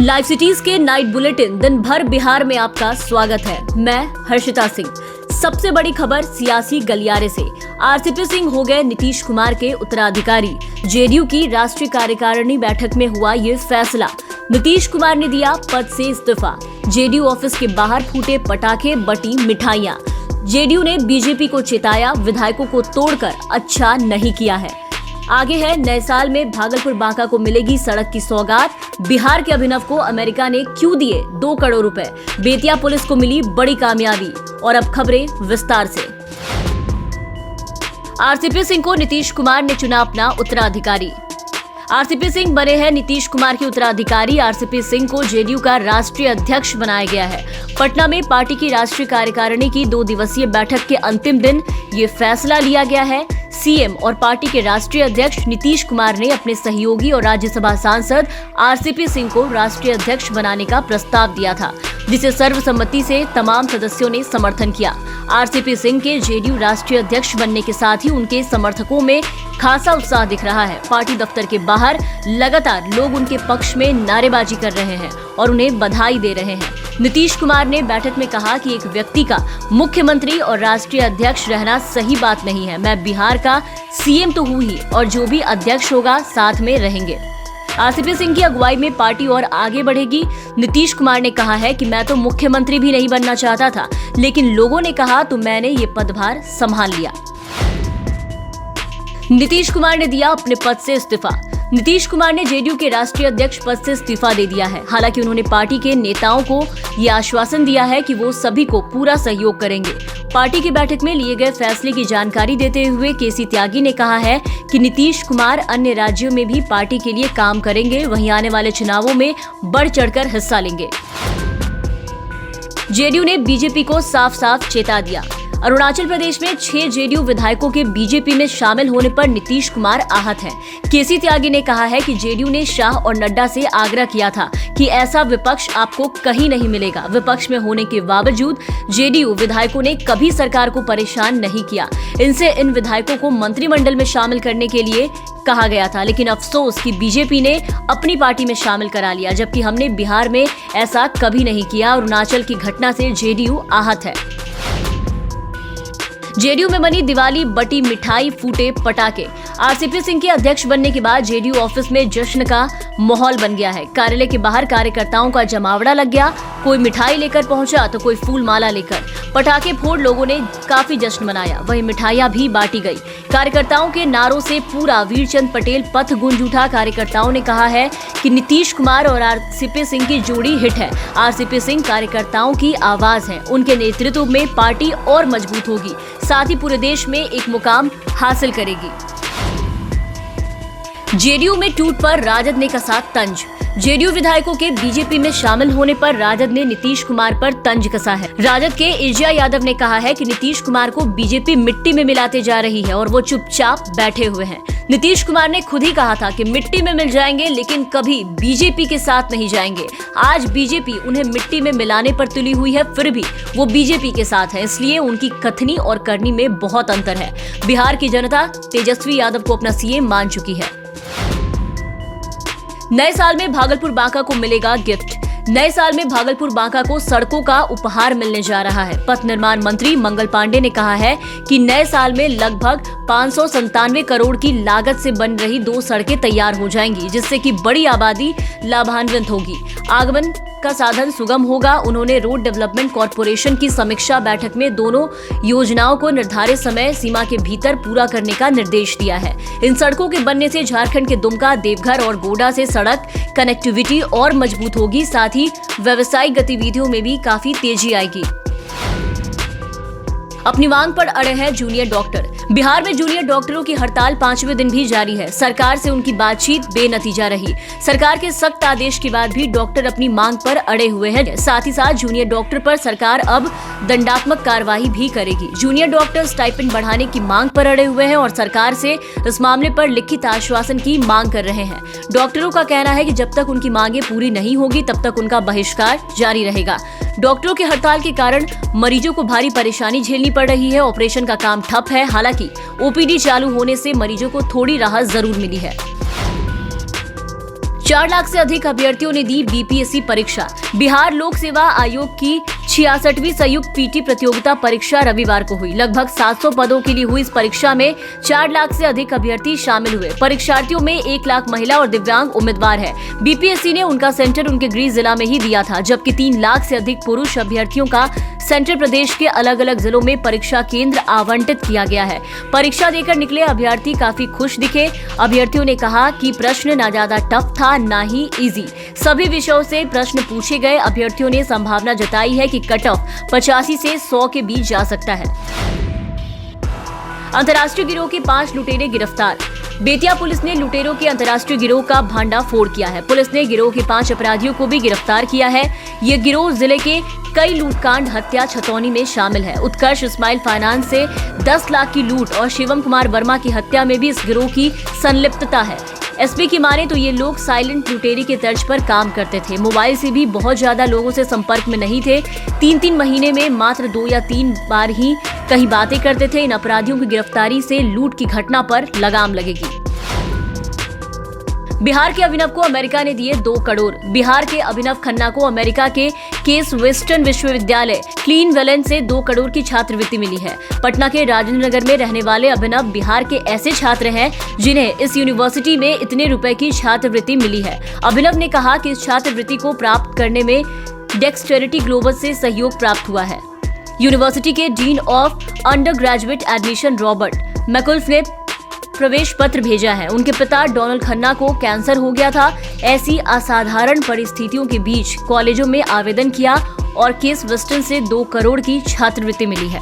Live cities के night bulletin दिन भर बिहार में आपका स्वागत है। मैं हर्षिता सिंह। सबसे बड़ी खबर सियासी गलियारे से। आरसीपी सिंह हो गए नीतीश कुमार के उत्तराधिकारी। जेडीयू की राष्ट्रीय कार्यकारिणी बैठक में हुआ ये फैसला। नीतीश कुमार ने दिया पद से इस्तीफा। जेडीयू ऑफिस के बाहर फूटे पटाखे, बटी मिठाइयां। जेडीयू ने बीजेपी को चेताया, विधायकों को तोड़कर अच्छा नहीं किया है। आगे है, नए साल में भागलपुर बांका को मिलेगी सड़क की सौगात। बिहार के अभिनव को अमेरिका ने क्यों दिए 2 करोड़ रुपए। बेतिया पुलिस को मिली बड़ी कामयाबी। और अब खबरें विस्तार से। आरसीपी सिंह को नीतीश कुमार ने चुना अपना उत्तराधिकारी। आरसीपी सिंह बने हैं नीतीश कुमार के उत्तराधिकारी। आरसीपी सिंह को जेडीयू का राष्ट्रीय अध्यक्ष बनाया गया है। पटना में पार्टी की राष्ट्रीय कार्यकारिणी की 2 दिवसीय बैठक के अंतिम दिन ये फैसला लिया गया है। सीएम और पार्टी के राष्ट्रीय अध्यक्ष नीतीश कुमार ने अपने सहयोगी और राज्यसभा सांसद आरसीपी सिंह को राष्ट्रीय अध्यक्ष बनाने का प्रस्ताव दिया था, जिसे सर्वसम्मति से तमाम सदस्यों ने समर्थन किया। आरसीपी सिंह के जेडीयू राष्ट्रीय अध्यक्ष बनने के साथ ही उनके समर्थकों में खासा उत्साह दिख रहा है। पार्टी दफ्तर के बाहर लगातार लोग उनके पक्ष में नारेबाजी कर रहे हैं और उन्हें बधाई दे रहे हैं। नीतीश कुमार ने बैठक में कहा कि एक व्यक्ति का मुख्यमंत्री और राष्ट्रीय अध्यक्ष रहना सही बात नहीं है। मैं बिहार का सीएम तो हूँ ही, और जो भी अध्यक्ष होगा साथ में रहेंगे। आरसीपी सिंह की अगुवाई में पार्टी और आगे बढ़ेगी। नीतीश कुमार ने कहा है कि मैं तो मुख्यमंत्री भी नहीं बनना चाहता था, लेकिन लोगों ने कहा तो मैंने ये पदभार संभाल लिया। नीतीश कुमार ने दिया अपने पद से इस्तीफा। नीतीश कुमार ने जेडीयू के राष्ट्रीय अध्यक्ष पद से इस्तीफा दे दिया है। हालांकि उन्होंने पार्टी के नेताओं को ये आश्वासन दिया है कि वो सभी को पूरा सहयोग करेंगे। पार्टी की बैठक में लिए गए फैसले की जानकारी देते हुए केसी त्यागी ने कहा है कि नीतीश कुमार अन्य राज्यों में भी पार्टी के लिए काम करेंगे, वहीं आने वाले चुनावों में बढ़ चढ़कर हिस्सा लेंगे। जेडीयू ने बीजेपी को साफ साफ चेता दिया। अरुणाचल प्रदेश में 6 जेडीयू विधायकों के बीजेपी में शामिल होने पर नीतीश कुमार आहत हैं। केसी त्यागी ने कहा है कि जेडीयू ने शाह और नड्डा से आग्रह किया था कि ऐसा विपक्ष आपको कहीं नहीं मिलेगा। विपक्ष में होने के बावजूद जेडीयू विधायकों ने कभी सरकार को परेशान नहीं किया। इनसे इन विधायकों को मंत्रिमंडल में शामिल करने के लिए कहा गया था, लेकिन अफसोस कि बीजेपी ने अपनी पार्टी में शामिल करा लिया, जबकि हमने बिहार में ऐसा कभी नहीं किया। अरुणाचल की घटना से जेडीयू आहत है। जेडीयू में बनी दिवाली, बटी मिठाई, फूटे पटाखे। आरसीपी सिंह के अध्यक्ष बनने के बाद जेडीयू ऑफिस में जश्न का माहौल बन गया है। कार्यालय के बाहर कार्यकर्ताओं का जमावड़ा लग गया। कोई मिठाई लेकर पहुंचा तो कोई फूल माला लेकर। पटाखे फोड़ लोगों ने काफी जश्न मनाया, वहीं मिठाइयां भी बांटी गई। कार्यकर्ताओं के नारों से पूरा वीरचंद पटेल पथ गूंज उठा। कार्यकर्ताओं ने कहा है कि नीतीश कुमार और आरसीपी सिंह की जोड़ी हिट है। आरसीपी सिंह कार्यकर्ताओं की आवाज है। उनके नेतृत्व में पार्टी और मजबूत होगी, साथ ही पूरे देश में एक मुकाम हासिल करेगी। जेडीयू में टूट पर राजद ने कसा तंज। जेडीयू विधायकों के बीजेपी में शामिल होने पर राजद ने नीतीश कुमार पर तंज कसा है। राजद के एजिया यादव ने कहा है कि नीतीश कुमार को बीजेपी मिट्टी में मिलाते जा रही है और वो चुपचाप बैठे हुए हैं। नीतीश कुमार ने खुद ही कहा था कि मिट्टी में मिल जाएंगे, लेकिन कभी बीजेपी के साथ नहीं जाएंगे। आज बीजेपी उन्हें मिट्टी में मिलाने पर तुली हुई है, फिर भी वो बीजेपी के साथ है, इसलिए उनकी कथनी और करनी में बहुत अंतर है। बिहार की जनता तेजस्वी यादव को अपना सीएम मान चुकी है। नए साल में भागलपुर बांका को मिलेगा गिफ्ट। नए साल में भागलपुर बांका को सड़कों का उपहार मिलने जा रहा है। पथ निर्माण मंत्री मंगल पांडे ने कहा है कि नए साल में लगभग 597 करोड़ की लागत से बन रही 2 सड़कें तैयार हो जाएंगी, जिससे कि बड़ी आबादी लाभान्वित होगी। आगमन का साधन सुगम होगा। उन्होंने रोड डेवलपमेंट कॉरपोरेशन की समीक्षा बैठक में दोनों योजनाओं को निर्धारित समय सीमा के भीतर पूरा करने का निर्देश दिया है। इन सड़कों के बनने से झारखंड के दुमका, देवघर और गोड्डा से सड़क कनेक्टिविटी और मजबूत होगी, साथ ही व्यावसायिक गतिविधियों में भी काफी तेजी आएगी। अपनी मांग पर अड़े हैं जूनियर डॉक्टर। बिहार में जूनियर डॉक्टरों की हड़ताल 5वें दिन भी जारी है। सरकार से उनकी बातचीत बेनतीजा रही। सरकार के सख्त आदेश के बाद भी डॉक्टर अपनी मांग पर अड़े हुए हैं। साथ ही साथ जूनियर डॉक्टर पर सरकार अब दंडात्मक कार्रवाई भी करेगी। जूनियर डॉक्टर स्टाइपेंड बढ़ाने की मांग पर अड़े हुए हैं और सरकार से इस मामले पर लिखित आश्वासन की मांग कर रहे हैं। डॉक्टरों का कहना है कि जब तक उनकी मांगे पूरी नहीं होगी तब तक उनका बहिष्कार जारी रहेगा। डॉक्टरों की हड़ताल के कारण मरीजों को भारी परेशानी झेलनी पड़ रही है। ऑपरेशन का काम ठप है। हालांकि ओपीडी चालू होने से मरीजों को थोड़ी राहत जरूर मिली है। 4 लाख से अधिक अभ्यर्थियों ने दी बीपीएससी परीक्षा। बिहार लोक सेवा आयोग की 66वीं संयुक्त पीटी प्रतियोगिता परीक्षा रविवार को हुई। लगभग 700 पदों के लिए हुई इस परीक्षा में 4 लाख से अधिक अभ्यर्थी शामिल हुए। परीक्षार्थियों में 1 लाख महिला और दिव्यांग उम्मीदवार है। बीपीएससी ने उनका सेंटर उनके गृह जिला में ही दिया था, जबकि 3 लाख से अधिक पुरुष अभ्यर्थियों का सेंटर प्रदेश के अलग अलग जिलों में परीक्षा केंद्र आवंटित किया गया है। परीक्षा देकर निकले अभ्यर्थी काफी खुश दिखे। अभ्यर्थियों ने कहा कि प्रश्न ना ज्यादा टफ था, ना ही इजी। सभी विषयों से प्रश्न पूछे गए। अभ्यर्थियों ने संभावना जताई है कि कट ऑफ 85 से 100 के बीच जा सकता है। अंतर्राष्ट्रीय गिरोह के 5 लुटेरे गिरफ्तार। बेतिया पुलिस ने लुटेरों के अंतर्राष्ट्रीय गिरोह का भांडाफोड़ किया है। पुलिस ने गिरोह के 5 अपराधियों को भी गिरफ्तार किया है। ये गिरोह जिले के कई लूटकांड, हत्या, छतौनी में शामिल है। उत्कर्ष स्माइल फाइनेंस से 10 लाख की लूट और शिवम कुमार वर्मा की हत्या में भी इस गिरोह की संलिप्तता है। एसपी की माने तो ये लोग साइलेंट लुटेरी के तर्ज पर काम करते थे। मोबाइल से भी बहुत ज्यादा लोगों से संपर्क में नहीं थे। 3-3 महीने में मात्र 2 या 3 बार ही कहीं बातें करते थे। इन अपराधियों की गिरफ्तारी से लूट की घटना पर लगाम लगेगी। बिहार के अभिनव को अमेरिका ने दिए 2 करोड़। बिहार के अभिनव खन्ना को अमेरिका के केस वेस्टर्न विश्वविद्यालय क्लीनवेलन से 2 करोड़ की छात्रवृत्ति मिली है। पटना के राजेंद्र नगर में रहने वाले अभिनव बिहार के ऐसे छात्र हैं जिन्हें इस यूनिवर्सिटी में इतने रुपए की छात्रवृत्ति मिली है। अभिनव ने कहा कि इस छात्रवृत्ति को प्राप्त करने में डेक्सटेरिटी ग्लोबल से सहयोग प्राप्त हुआ है। यूनिवर्सिटी के dean of undergraduate admission Robert मैकुल्फ ने प्रवेश पत्र भेजा है। उनके पिता डोनाल्ड खन्ना को कैंसर हो गया था। ऐसी असाधारण परिस्थितियों के बीच कॉलेजों में आवेदन किया और केस वेस्टर्न से 2 करोड़ की छात्रवृत्ति मिली है।